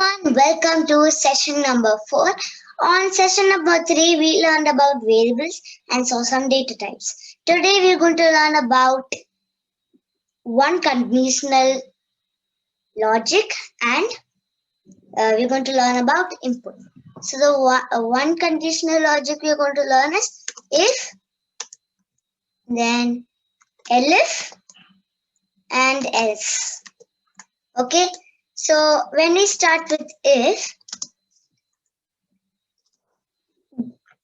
everyone, welcome to session number 4. On session number 3, we learned about variables and saw some data types. Today, we're going to learn about one conditional logic and we're going to learn about input. So, the one conditional logic we're going to learn is if, then elif, and else. Okay, so when we start with if,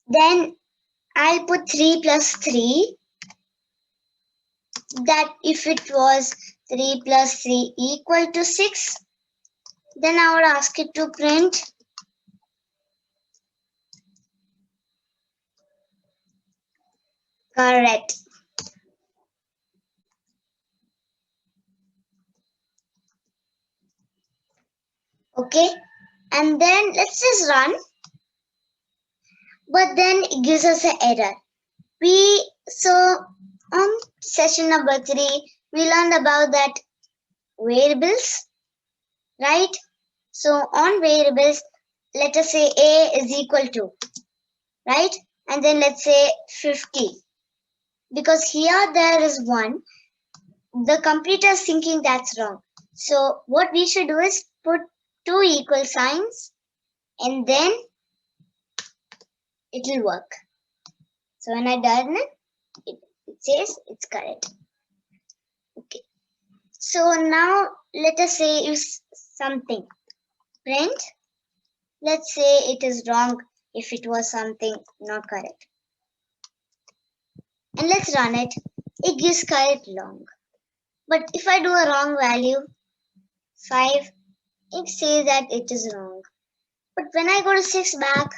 then I'll put 3 plus 3. That if it was 3 plus 3 equal to 6, then I would ask it to print correct. Okay, and then let's just run. But then it gives us an error. So on session number 3, we learned about that variables, right? So on variables, let us say a is equal to, right? And then let's say 50. Because here there is 1. The computer is thinking that's wrong. So what we should do is put 2 equal signs and then it will work. So when I done it, it says it's correct. Okay. So now let us say if something print. Let's say it is wrong if it was something not correct. And let's run it. It gives correct long. But if I do a wrong value, 5, it says that it is wrong. But when I go to 6 back,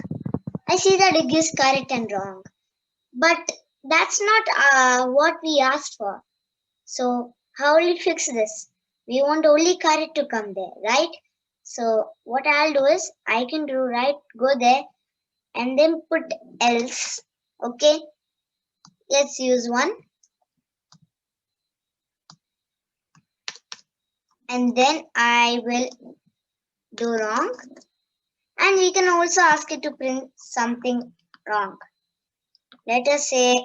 I see that it gives correct and wrong. But that's not what we asked for. So how will we fix this? We want only correct to come there, right? So what I'll do is I can do go there and then put else. Okay. Let's use 1. And then I will do wrong. And we can also ask it to print something wrong. Let us say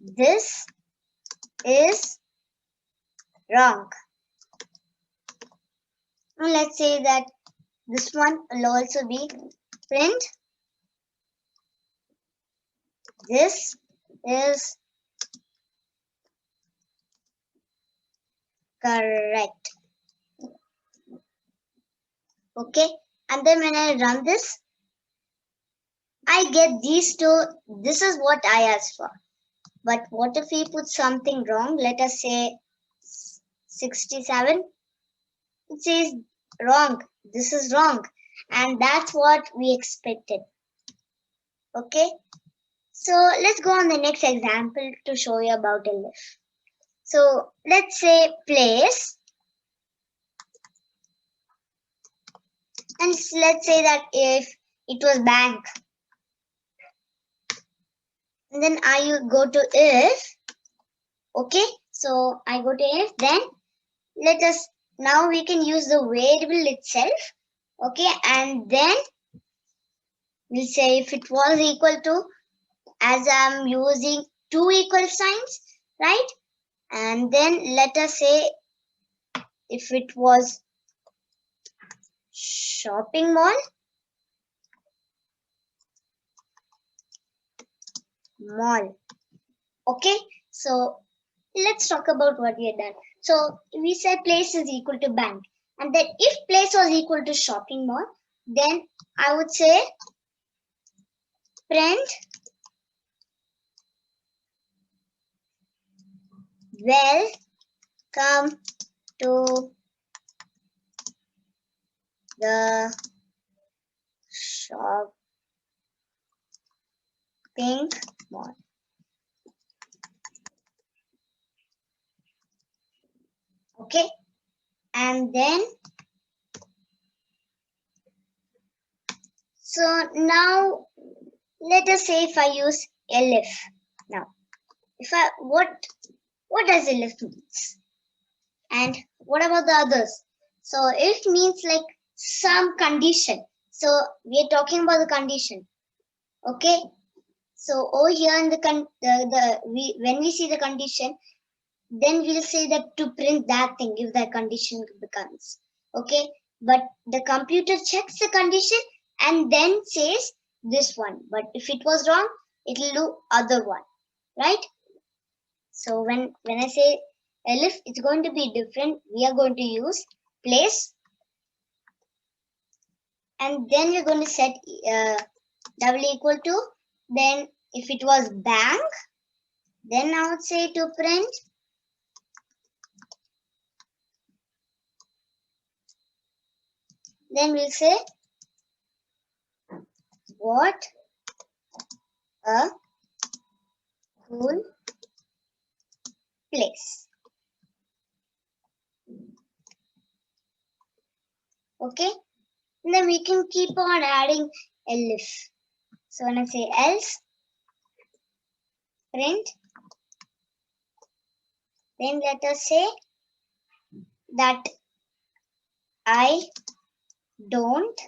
this is wrong. And let's say that this one will also be print this is correct. Okay, and then when I run this, I get these two. This is what I asked for. But what if we put something wrong? Let us say 67. It says wrong. This is wrong. And that's what we expected. Okay. So let's go on the next example to show you about elif. So let's say place. And let's say that if it was bank. And then I go to if. Okay. So I go to if. Then let us, now we can use the variable itself. Okay. And then we'll say if it was equal to, as I'm using 2 equal signs, right? And then let us say if it was shopping mall, okay. So let's talk about what we have done. So we said place is equal to bank, and then if place was equal to shopping mall, then I would say print welcome to the shopping mall. Okay, and then so now let us say if I use elif. Now if I what does elif means? And what about the others? So if means like some condition. So we are talking about the condition. Okay. So over here in when we see the condition, then we'll say that to print that thing if the condition becomes. Okay. But the computer checks the condition and then says this one. But if it was wrong, it will do other one. Right? So when I say elif, it's going to be different. We are going to use place, and then we're going to set double equal to. Then if it was bank, then I would say to print then we'll say what a cool place. Okay, and then we can keep on adding elif. So when I say else, print, then let us say that I don't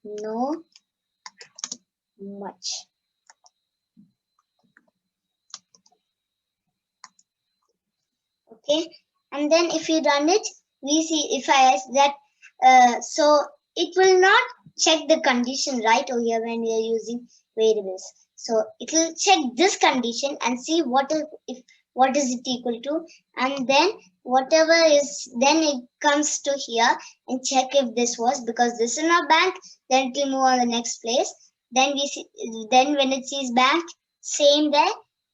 know much. Okay, and then if you run it, we see if I ask that, so it will not check the condition right over here when we are using variables. So it will check this condition and see what is it equal to, and then whatever is, then it comes to here and check if this was, because this is not bank, then it will move on the next place. Then we see, then when it sees bank, same there,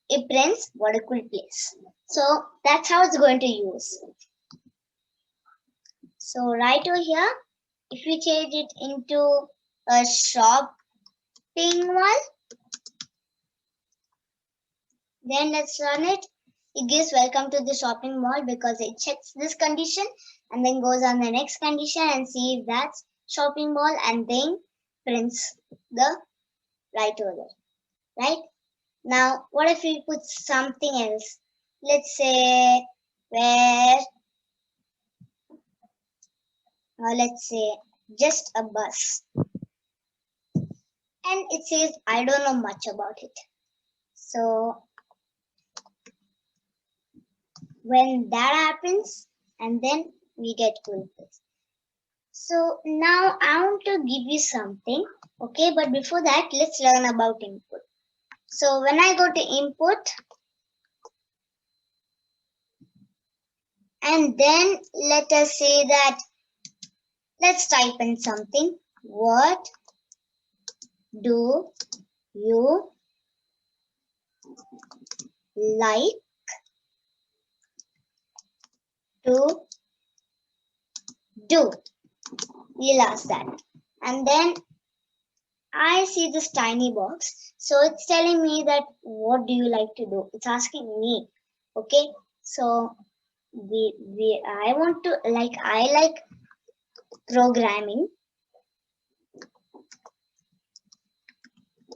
it prints what a cool place. So that's how it's going to use. So right over here, if we change it into a shopping mall, then let's run it. It gives welcome to the shopping mall because it checks this condition and then goes on the next condition and see if that's shopping mall, and then prints the right over there. Right? Now, what if we put something else? Let's say let's say just a bus, and it says I don't know much about it. So when that happens, and then we get cool place. So now I want to give you something. Okay, but before that, let's learn about input. So when I go to input, and then let us say that, let's type in something. What do you like to do? We'll ask that. And then I see this tiny box. So it's telling me that what do you like to do? It's asking me. Okay. So I like programming.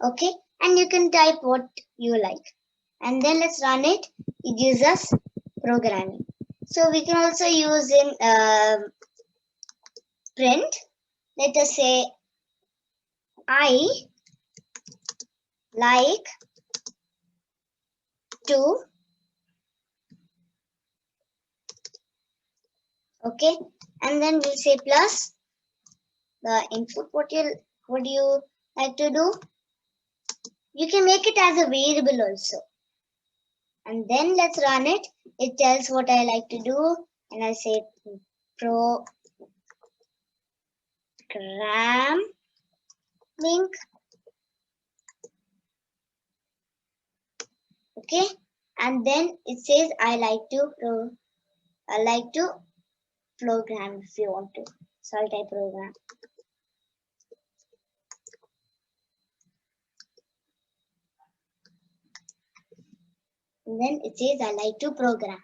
Okay. And you can type what you like. And then let's run it. It gives us programming. So we can also use in print. Let us say I like to. Okay, and then we'll say plus the input. What do you like to do? You can make it as a variable also. And then let's run it. It tells what I like to do, and I say programming. Okay, and then it says I like to program if you want to. So I'll type program. And then it says I like to program.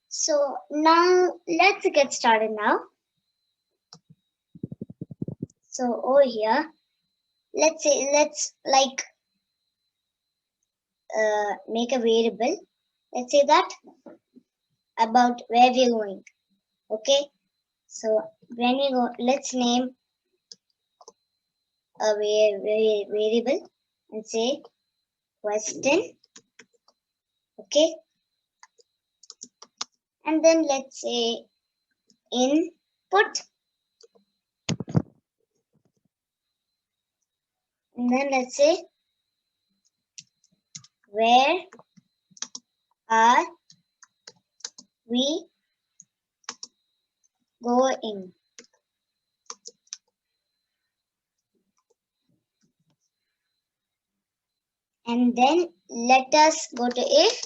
So now let's get started now. So over here, let's make a variable. Let's say that about where we're going. Okay, so when we go, let's name a variable and say question. Okay, and then let's say input, and then let's say where are we going? And then let us go to if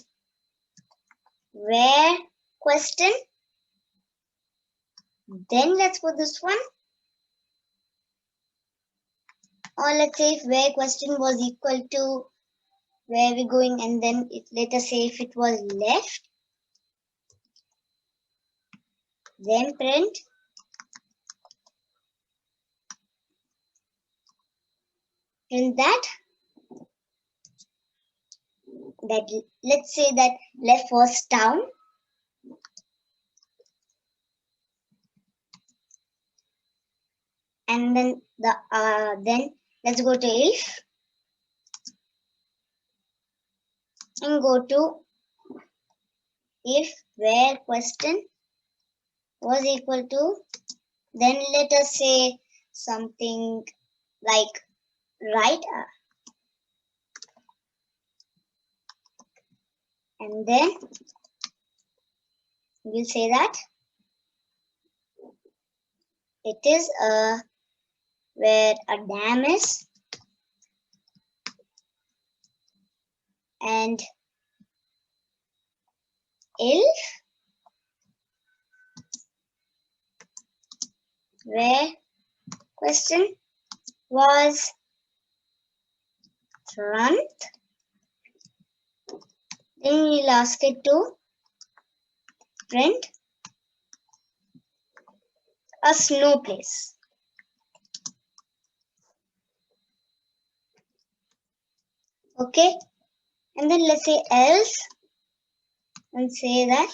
where question. Then let's put this one. Or let's say if where question was equal to where we're going, and then let us say if it was left, then print that let's say that left was down, and then then let's go to if and go to if where question was equal to, then let us say something like right, and then we'll say that it is where a dam is, and elif where question was front, then we'll ask it to print a snow place. Okay, and then let's say else and say that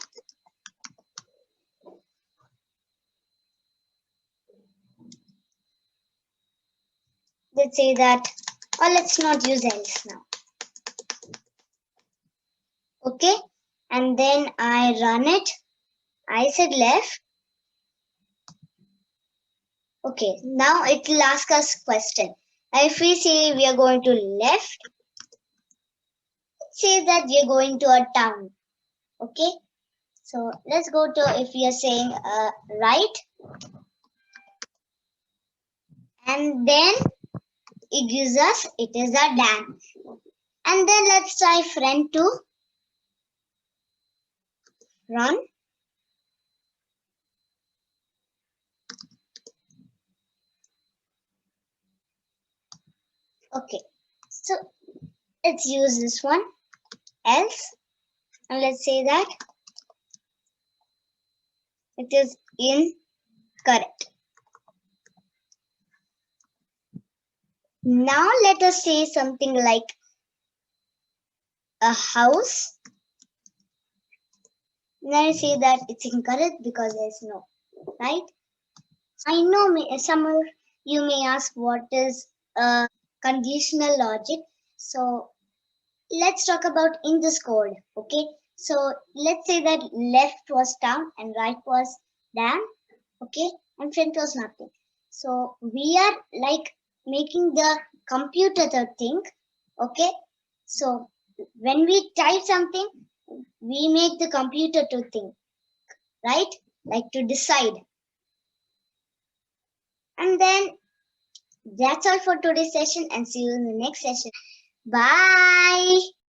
or let's not use else now. Okay, and then I run it. I said left. Okay, now it will ask us question. If we say we are going to left, say that we are going to a town. Okay, so let's go to if we are saying right, and then it gives us it is a dam. And then let's try front to run. Okay, so let's use this one else, and let's say that it is incorrect. Now let us say something like a house. Then I say that it's incorrect because there's no, right? I know some of you may ask what is a conditional logic. So let's talk about in this code. Okay, so let's say that left was down and right was down. Okay, and front was nothing. So we are like making the computer to think. Okay, so when we type something, we make the computer to think, right? Like to decide. And then that's all for today's session, and see you in the next session. Bye.